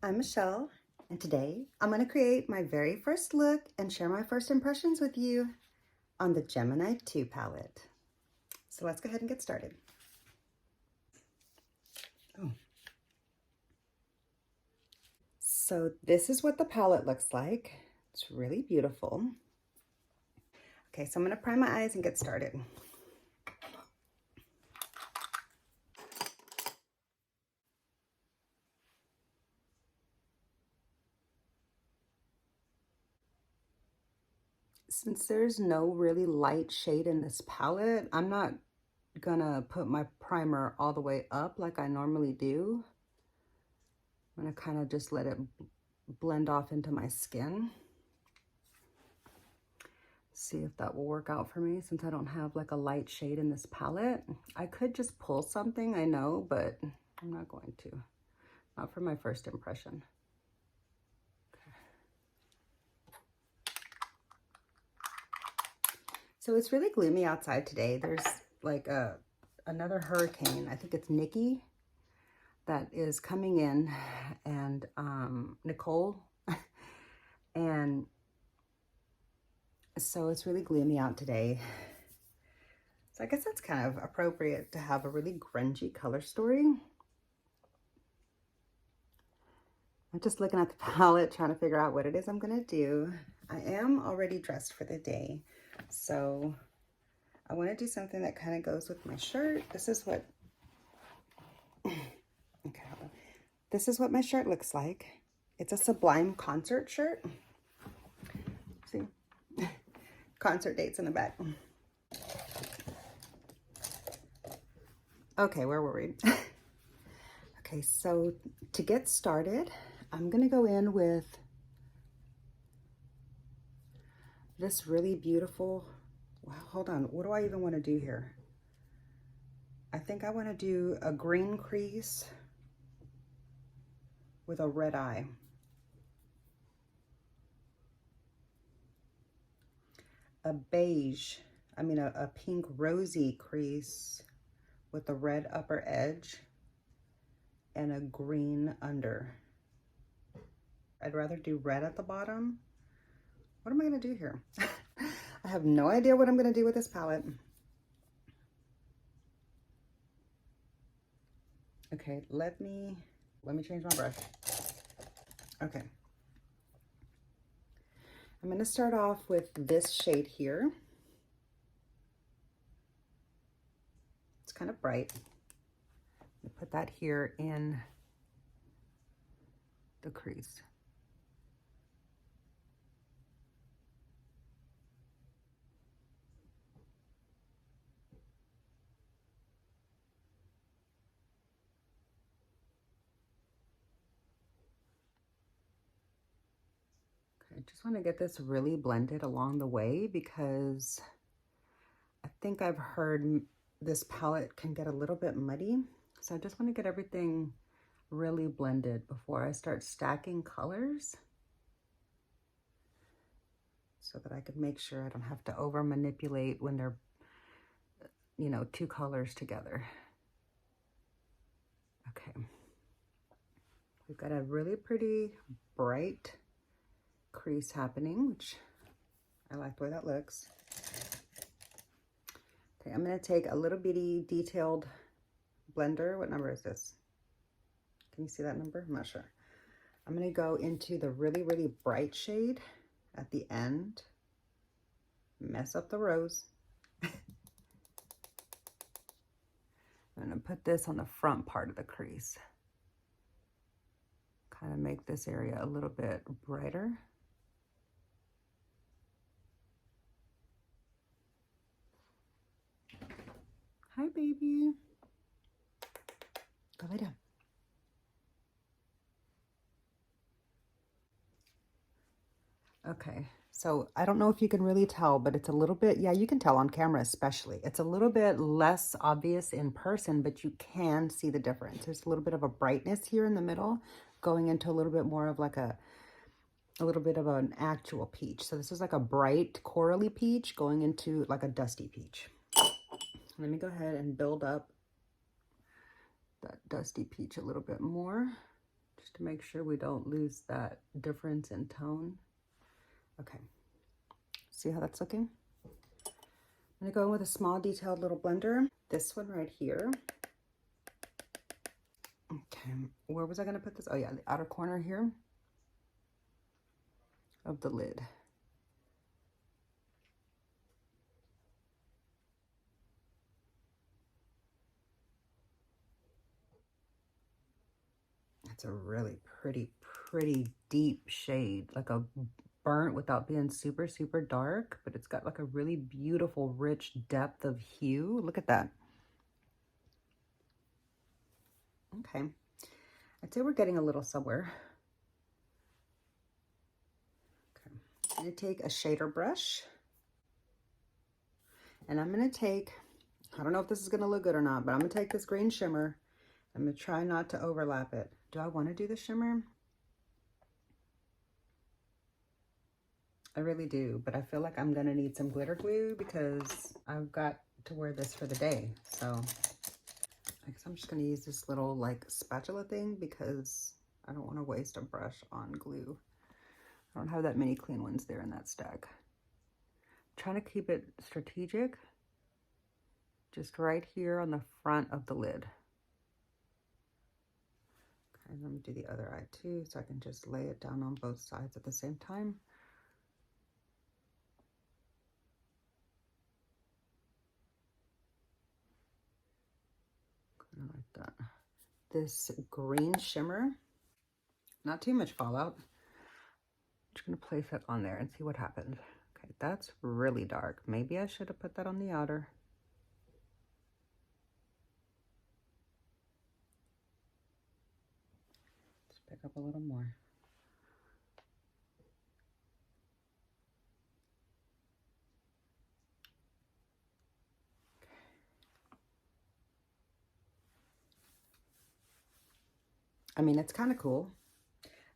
I'm Michelle, and today I'm going to create my very first look and share my first impressions with you on the Gemini 2 palette. So let's go ahead and get started. So this is what the palette looks like. It's really beautiful. Okay, so I'm going to prime my eyes and get started. Since there's no really light shade in this palette, I'm not gonna put my primer all the way up like I normally do. I'm gonna kind of just let it blend off into my skin. See if that will work out for me since I don't have like a light shade in this palette. I could just pull something, I know, but I'm not going to. Not for my first impression. Okay. So it's really gloomy outside today. There's like another hurricane, I think it's Nikki, that is coming in, and Nicole, and so it's really gloomy out today. So I guess that's kind of appropriate to have a really grungy color story. I'm just looking at the palette, trying to figure out what it is I'm gonna do. I am already dressed for the day, so I want to do something that kind of goes with my shirt. This is what, okay, hold on. This is what my shirt looks like. It's a Sublime concert shirt. See, concert dates in the back. Okay, where were we? Okay, so to get started, I'm gonna go in with this really beautiful, wow, hold on, what do I even want to do here? I think I want to do a green crease with a red eye. A beige, a pink rosy crease with a red upper edge and a green under. I'd rather do red at the bottom. What am I gonna do here? I have no idea what I'm gonna do with this palette. Okay, let me change my brush. Okay. I'm gonna start off with this shade here. It's kind of bright. I'm gonna put that here in the crease. I just want to get this really blended along the way because I think I've heard this palette can get a little bit muddy. So I just want to get everything really blended before I start stacking colors so that I can make sure I don't have to over manipulate when they're, you know, two colors together. Okay. We've got a really pretty bright crease happening, which I like the way that looks. Okay, I'm going to take a little bitty detailed blender. What number is this? Can you see that number? I'm not sure. I'm going to go into the really, really bright shade at the end. Mess up the rose. I'm going to put this on the front part of the crease. Kind of make this area a little bit brighter. Hi, baby. Go lay down. Okay, so I don't know if you can really tell, but it's a little bit, yeah, you can tell on camera especially. It's a little bit less obvious in person, but you can see the difference. There's a little bit of a brightness here in the middle, going into a little bit more of like a little bit of an actual peach. So this is like a bright corally peach going into like a dusty peach. Let me go ahead and build up that dusty peach a little bit more. just to make sure we don't lose that difference in tone. Okay, see how that's looking? I'm gonna go in with a small detailed little blender. This one right here. Okay, where was I gonna put this? Oh yeah, the outer corner here of the lid. It's a really pretty deep shade, like a burnt without being super, super dark, but it's got like a really beautiful, rich depth of hue. Look at that. Okay, I'd say we're getting a little somewhere. Okay, I'm gonna take a shader brush, and I'm gonna take, I don't know if this is gonna look good or not, but I'm gonna take this green shimmer. I'm gonna try not to overlap it. Do I wanna do the shimmer? I really do, but I feel like I'm gonna need some glitter glue because I've got to wear this for the day. So I guess I'm just gonna use this little like spatula thing because I don't wanna waste a brush on glue. I don't have that many clean ones there in that stack. I'm trying to keep it strategic, just right here on the front of the lid. Okay, let me do the other eye too, so I can just lay it down on both sides at the same time. Kind of like that. This green shimmer, not too much fallout. I'm just gonna place that on there and see what happens. Okay, that's really dark. Maybe I should have put that on the outer. Let's pick up a little more. I mean, it's kind of cool.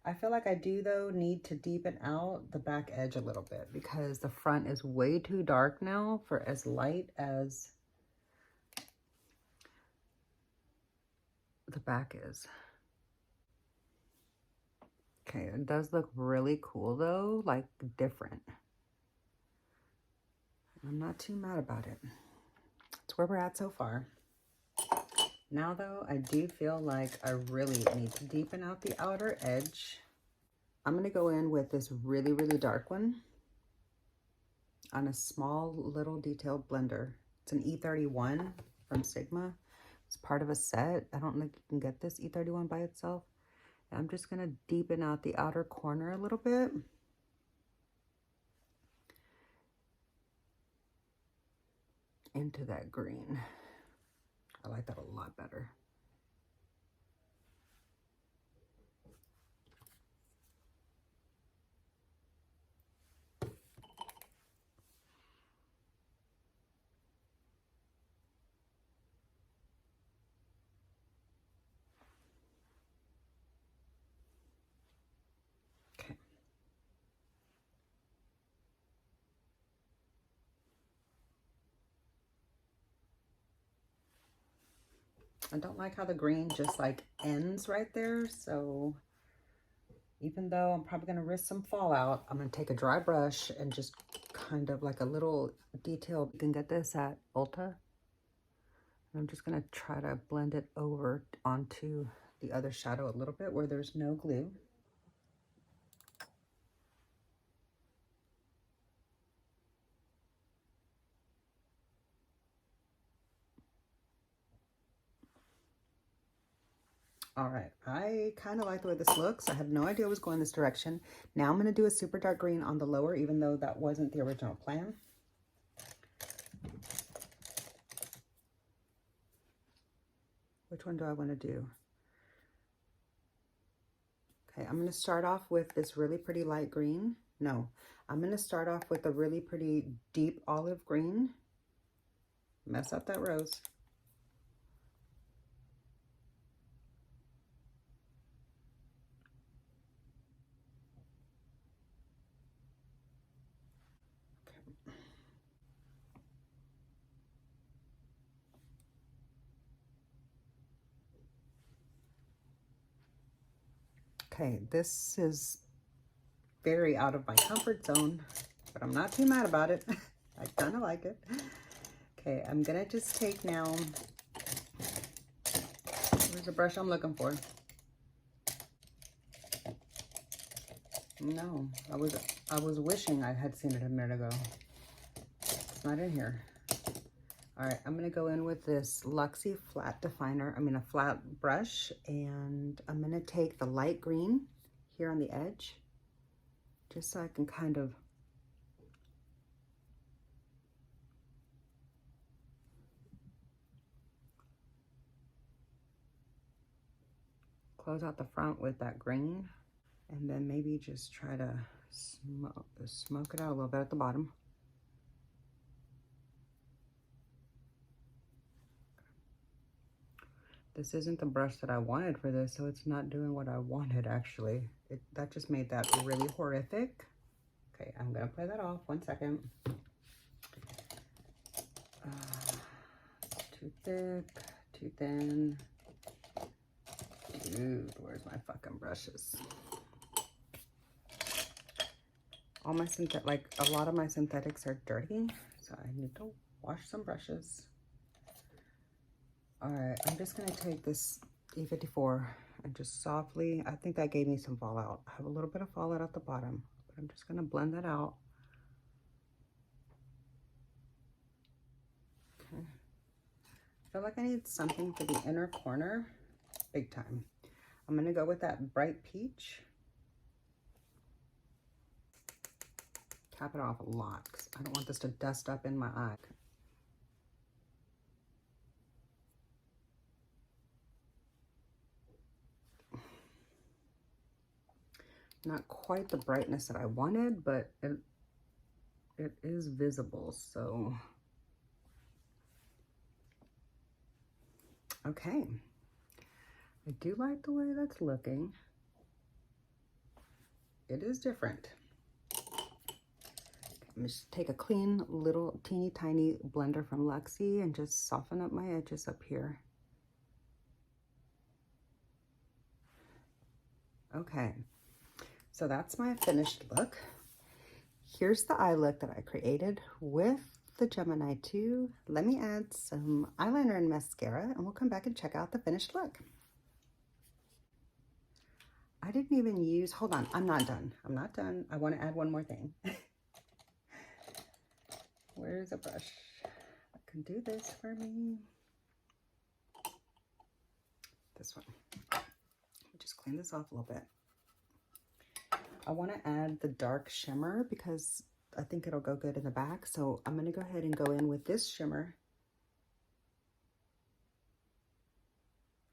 I feel like I do, though, need to deepen out the back edge a little bit because the front is way too dark now for as light as the back is. Okay, it does look really cool, though, like different. I'm not too mad about it. That's where we're at so far. Now, though, I do feel like I really need to deepen out the outer edge. I'm going to go in with this really dark one on a small little detailed blender. It's an E31 from Sigma. It's part of a set. I don't think you can get this E31 by itself. And I'm just going to deepen out the outer corner a little bit. Into that green. I like that a lot better. Okay. I don't like how the green just like ends right there, so even though I'm probably gonna risk some fallout, I'm gonna take a dry brush and just kind of like a little detail. You can get this at Ulta. I'm just gonna try to blend it over onto the other shadow a little bit where there's no glue. All right, I kind of like the way this looks. I had no idea it was going this direction. Now I'm gonna do a super dark green on the lower, even though that wasn't the original plan. Which one do I wanna do? Okay, I'm gonna start off with this really pretty light green. No, I'm gonna start off with a really pretty deep olive green. Mess up that rose. Okay, this is very out of my comfort zone, but I'm not too mad about it. I kind of like it. Okay, I'm gonna just take now, where's the brush I'm looking for? No, I was wishing I had seen it a minute ago. It's not in here. All right, I'm gonna go in with this Luxie flat definer, a flat brush, and I'm gonna take the light green here on the edge, just so I can kind of close out the front with that green, and then maybe just try to smoke it out a little bit at the bottom. This isn't the brush that I wanted for this, so it's not doing what I wanted, actually. That just made that really horrific. Okay, I'm gonna play that off. 1 second. Too thick, too thin. Dude, where's my fucking brushes? All my a lot of my synthetics are dirty, so I need to wash some brushes. All right, I'm just gonna take this E54 and just softly, I think that gave me some fallout. I have a little bit of fallout at the bottom, but I'm just gonna blend that out. Okay. I feel like I need something for the inner corner, big time. I'm gonna go with that bright peach. Tap it off a lot, because I don't want this to dust up in my eye. Not quite the brightness that I wanted, but it is visible, so. Okay. I do like the way that's looking. It is different. I'm just take a clean little teeny tiny blender from Luxie and just soften up my edges up here. Okay, so that's my finished look. Here's the eye look that I created with the Gemini 2. Let me add some eyeliner and mascara, and we'll come back and check out the finished look. I didn't even use, hold on, I'm not done. I'm not done. I want to add one more thing. Where's a brush that can do this for me? This one. Just clean this off a little bit. I want to add the dark shimmer because I think it'll go good in the back. So I'm going to go ahead and go in with this shimmer.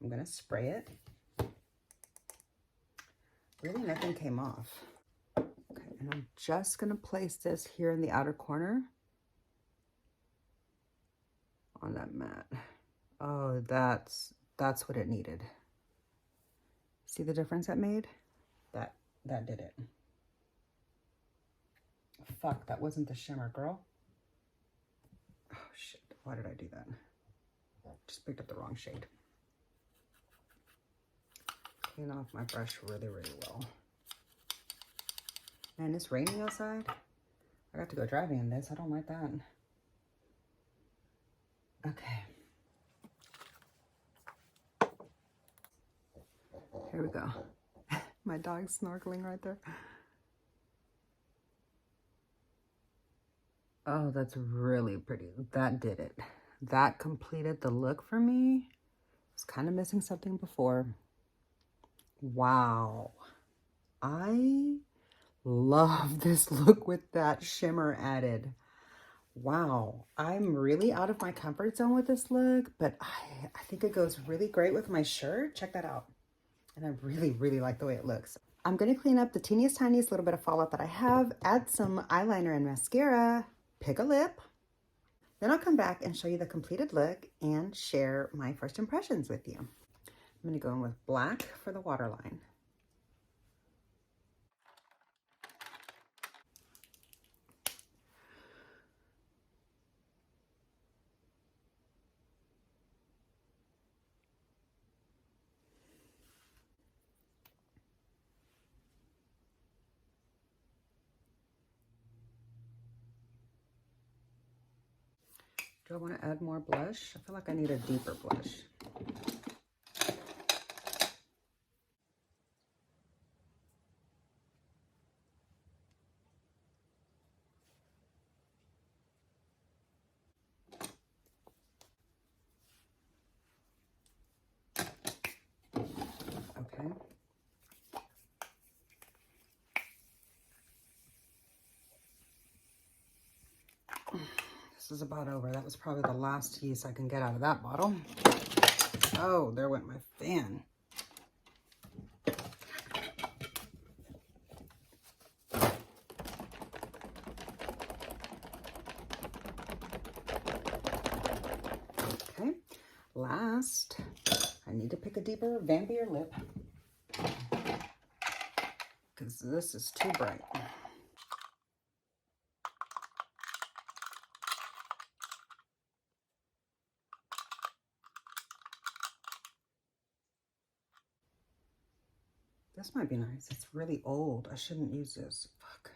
I'm going to spray it. Really, nothing came off. Okay, and I'm just going to place this here in the outer corner on that mat. Oh, that's what it needed. See the difference that made? That did it. Fuck, that wasn't the shimmer, girl. Oh shit, why did I do that? Just picked up the wrong shade. Clean off my brush really, really well. Man, it's raining outside. I got to go driving in this. I don't like that. Okay. Here we go. My dog's snorkeling right there. Oh, that's really pretty. That did it. That completed the look for me. I was kind of missing something before. Wow. I love this look with that shimmer added. Wow. I'm really out of my comfort zone with this look, but I think it goes really great with my shirt. Check that out. And I really, really like the way it looks. I'm going to clean up the teeniest, tiniest little bit of fallout that I have, add some eyeliner and mascara, pick a lip. Then I'll come back and show you the completed look and share my first impressions with you. I'm going to go in with black for the waterline. Do I want to add more blush? I feel like I need a deeper blush. Okay. This is about over. That was probably the last use I can get out of that bottle. Oh, there went my fan. Okay, last, I need to pick a deeper, vampier lip because this is too bright. This might be nice. It's really old. I shouldn't use this. Fuck.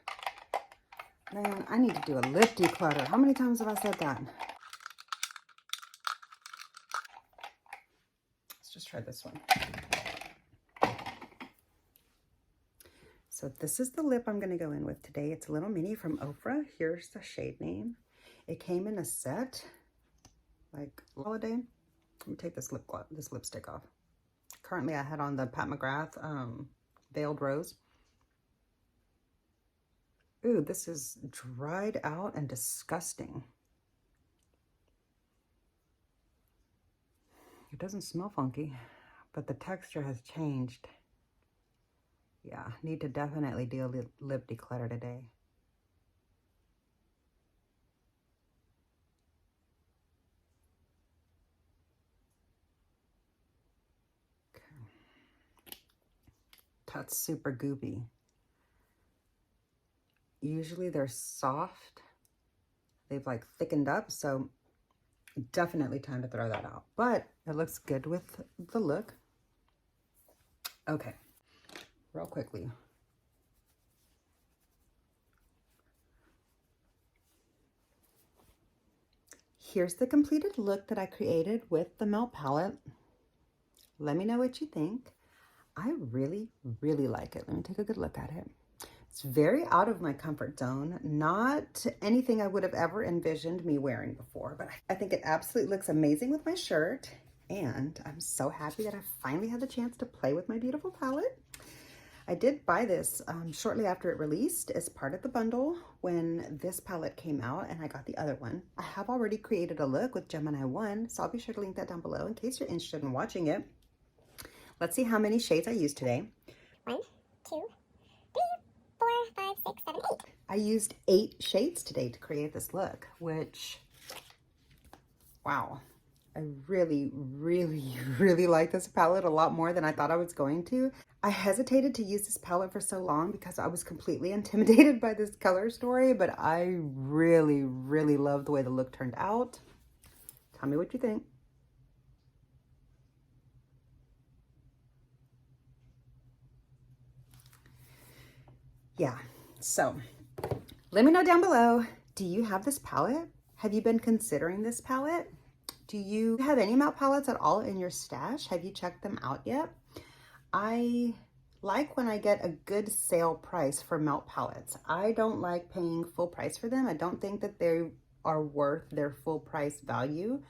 Man, I need to do a lip declutter. How many times have I said that? Let's just try this one. So this is the lip I'm going to go in with today. It's a little mini from Ofra. Here's the shade name. It came in a set, like holiday. Let me take this lipstick off. Currently, I had on the Pat McGrath Veiled Rose. Ooh, this is dried out and disgusting. It doesn't smell funky, but the texture has changed. Yeah, need to definitely do a lip declutter today. That's super goopy. Usually they're soft. They've like thickened up, so definitely time to throw that out. But it looks good with the look. Okay, real quickly. Here's the completed look that I created with the Melt palette. Let me know what you think. I really, really like it. Let me take a good look at it. It's very out of my comfort zone. Not anything I would have ever envisioned me wearing before, but I think it absolutely looks amazing with my shirt. And I'm so happy that I finally had the chance to play with my beautiful palette. I did buy this shortly after it released as part of the bundle when this palette came out, and I got the other one. I have already created a look with Gemini 1, so I'll be sure to link that down below in case you're interested in watching it. Let's see how many shades I used today. 1, 2, 3, 4, 5, 6, 7, 8. I used 8 shades today to create this look, which, wow. I really, really, really like this palette a lot more than I thought I was going to. I hesitated to use this palette for so long because I was completely intimidated by this color story, but I really, really love the way the look turned out. Tell me what you think. Yeah, so let me know down below, do you have this palette? Have you been considering this palette? Do you have any Melt palettes at all in your stash? Have you checked them out yet? I like when I get a good sale price for Melt palettes. I don't like paying full price for them. I don't think that they are worth their full price value,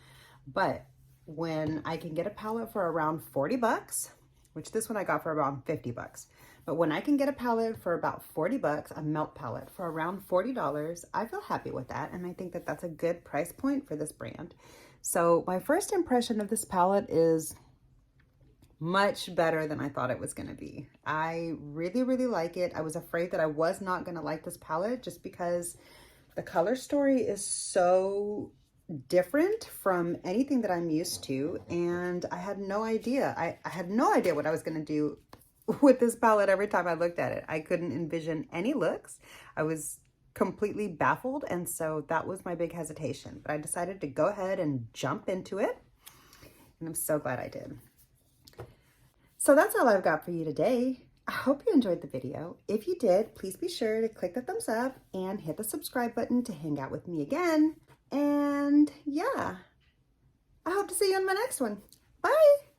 but when I can get a palette for around 40 bucks, which this one I got for around 50 bucks. But when I can get a palette for about 40 bucks, a Melt palette for around $40, I feel happy with that. And I think that that's a good price point for this brand. So my first impression of this palette is much better than I thought it was going to be. I really, really like it. I was afraid that I was not going to like this palette just because the color story is so different from anything that I'm used to. And I had no idea. I had no idea what I was going to do with this palette every time I looked at it. I couldn't envision any looks. I was completely baffled, and so that was my big hesitation. But I decided to go ahead and jump into it, and I'm so glad I did. So that's all I've got for you today. I hope you enjoyed the video. If you did, please be sure to click the thumbs up and hit the subscribe button to hang out with me again. And yeah, I hope to see you in my next one. Bye.